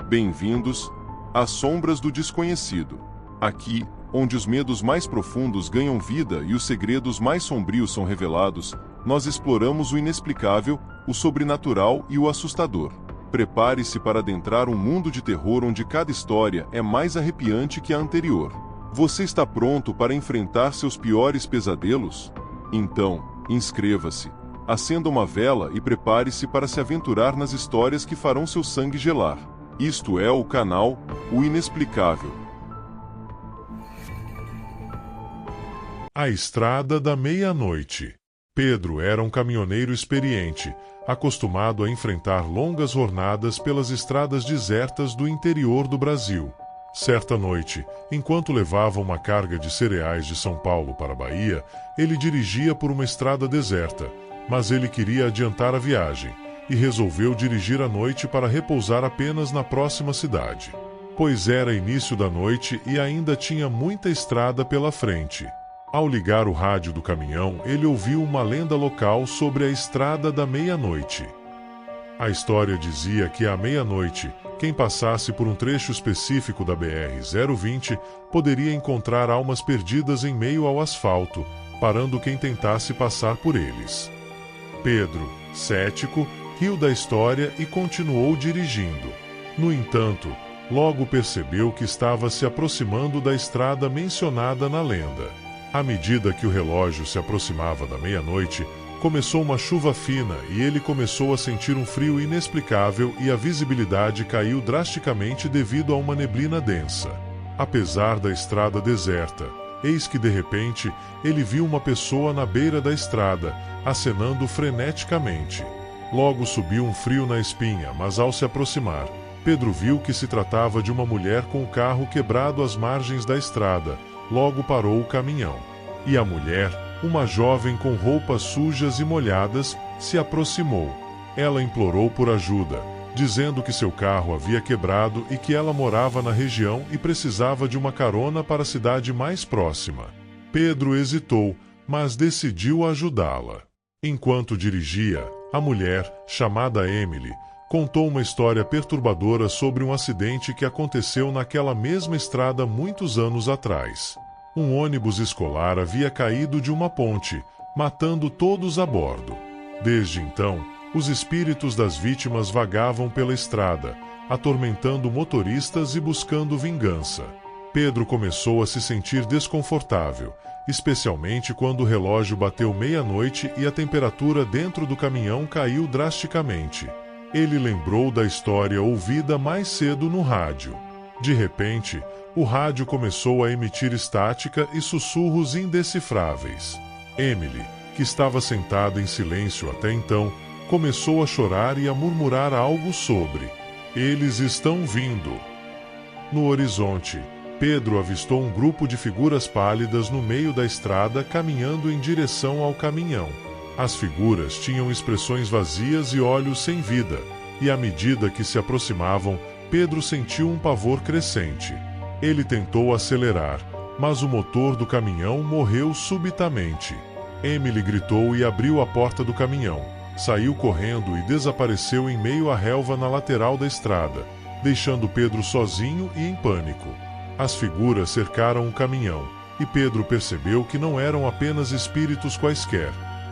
Bem-vindos às sombras do desconhecido. Aqui, onde os medos mais profundos ganham vida e os segredos mais sombrios são revelados, nós exploramos o inexplicável, o sobrenatural e o assustador. Prepare-se para adentrar um mundo de terror onde cada história é mais arrepiante que a anterior. Você está pronto para enfrentar seus piores pesadelos? Então, inscreva-se, acenda uma vela e prepare-se para se aventurar nas histórias que farão seu sangue gelar. Isto é o canal O Inexplicável. A Estrada da Meia-Noite. Pedro era um caminhoneiro experiente, acostumado a enfrentar longas jornadas pelas estradas desertas do interior do Brasil. Certa noite, enquanto levava uma carga de cereais de São Paulo para a Bahia, ele dirigia por uma estrada deserta, mas ele queria adiantar a viagem e resolveu dirigir à noite para repousar apenas na próxima cidade. Pois era início da noite e ainda tinha muita estrada pela frente. Ao ligar o rádio do caminhão, ele ouviu uma lenda local sobre a Estrada da Meia-Noite. A história dizia que à meia-noite, quem passasse por um trecho específico da BR-020 poderia encontrar almas perdidas em meio ao asfalto, parando quem tentasse passar por eles. Pedro, cético, riu da história e continuou dirigindo. No entanto, logo percebeu que estava se aproximando da estrada mencionada na lenda. À medida que o relógio se aproximava da meia-noite, começou uma chuva fina e ele começou a sentir um frio inexplicável e a visibilidade caiu drasticamente devido a uma neblina densa. Apesar da estrada deserta, eis que de repente ele viu uma pessoa na beira da estrada, acenando freneticamente. Logo subiu um frio na espinha, mas ao se aproximar, Pedro viu que se tratava de uma mulher com o carro quebrado às margens da estrada. Logo parou o caminhão. E a mulher, uma jovem com roupas sujas e molhadas, se aproximou. Ela implorou por ajuda, dizendo que seu carro havia quebrado e que ela morava na região e precisava de uma carona para a cidade mais próxima. Pedro hesitou, mas decidiu ajudá-la. Enquanto dirigia, a mulher, chamada Emily, contou uma história perturbadora sobre um acidente que aconteceu naquela mesma estrada muitos anos atrás. Um ônibus escolar havia caído de uma ponte, matando todos a bordo. Desde então, os espíritos das vítimas vagavam pela estrada, atormentando motoristas e buscando vingança. Pedro começou a se sentir desconfortável, especialmente quando o relógio bateu meia-noite e a temperatura dentro do caminhão caiu drasticamente. Ele lembrou da história ouvida mais cedo no rádio. De repente, o rádio começou a emitir estática e sussurros indecifráveis. Emily, que estava sentada em silêncio até então, começou a chorar e a murmurar algo sobre: "Eles estão vindo." No horizonte, Pedro avistou um grupo de figuras pálidas no meio da estrada caminhando em direção ao caminhão. As figuras tinham expressões vazias e olhos sem vida, e à medida que se aproximavam, Pedro sentiu um pavor crescente. Ele tentou acelerar, mas o motor do caminhão morreu subitamente. Emily gritou e abriu a porta do caminhão, saiu correndo e desapareceu em meio à relva na lateral da estrada, deixando Pedro sozinho e em pânico. As figuras cercaram o caminhão, e Pedro percebeu que não eram apenas espíritos quaisquer.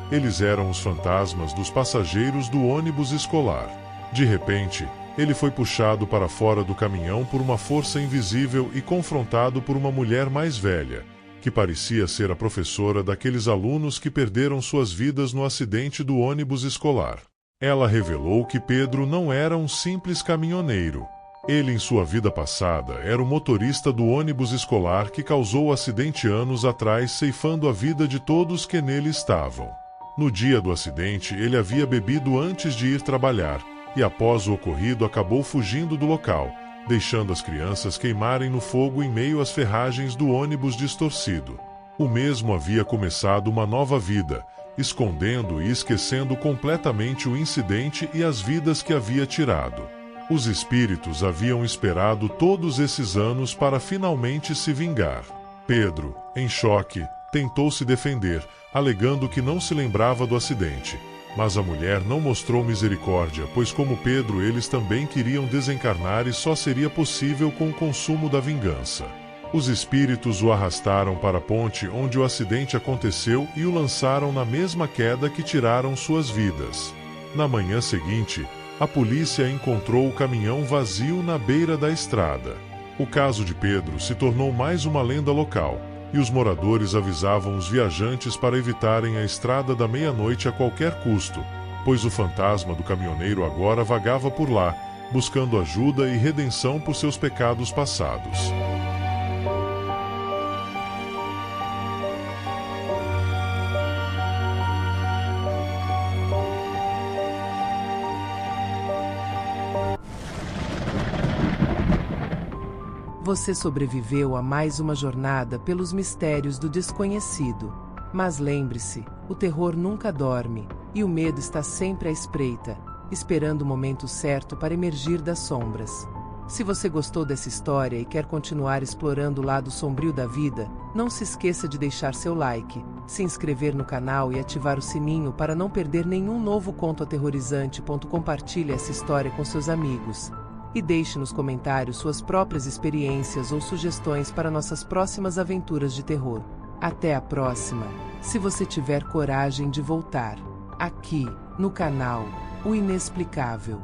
Eles eram os fantasmas dos passageiros do ônibus escolar. De repente, ele foi puxado para fora do caminhão por uma força invisível e confrontado por uma mulher mais velha, que parecia ser a professora daqueles alunos que perderam suas vidas no acidente do ônibus escolar. Ela revelou que Pedro não era um simples caminhoneiro. Ele, em sua vida passada, era o motorista do ônibus escolar que causou o acidente anos atrás, ceifando a vida de todos que nele estavam. No dia do acidente, ele havia bebido antes de ir trabalhar, e após o ocorrido acabou fugindo do local, deixando as crianças queimarem no fogo em meio às ferragens do ônibus distorcido. O mesmo havia começado uma nova vida, escondendo e esquecendo completamente o incidente e as vidas que havia tirado. Os espíritos haviam esperado todos esses anos para finalmente se vingar. Pedro, em choque, tentou se defender, alegando que não se lembrava do acidente, Mas a mulher não mostrou misericórdia, pois como Pedro eles também queriam desencarnar e só seria possível com o consumo da vingança. Os espíritos o arrastaram para a ponte onde o acidente aconteceu e o lançaram na mesma queda que tiraram suas vidas. Na manhã seguinte, a polícia encontrou o caminhão vazio na beira da estrada. O caso de Pedro se tornou mais uma lenda local, e os moradores avisavam os viajantes para evitarem a estrada da meia-noite a qualquer custo, pois o fantasma do caminhoneiro agora vagava por lá, buscando ajuda e redenção por seus pecados passados. Você sobreviveu a mais uma jornada pelos mistérios do desconhecido. Mas lembre-se, o terror nunca dorme, e o medo está sempre à espreita, esperando o momento certo para emergir das sombras. Se você gostou dessa história e quer continuar explorando o lado sombrio da vida, não se esqueça de deixar seu like, se inscrever no canal e ativar o sininho para não perder nenhum novo conto aterrorizante. Compartilhe essa história com seus amigos. E deixe nos comentários suas próprias experiências ou sugestões para nossas próximas aventuras de terror. Até a próxima, se você tiver coragem de voltar. Aqui, no canal O Inexplicável.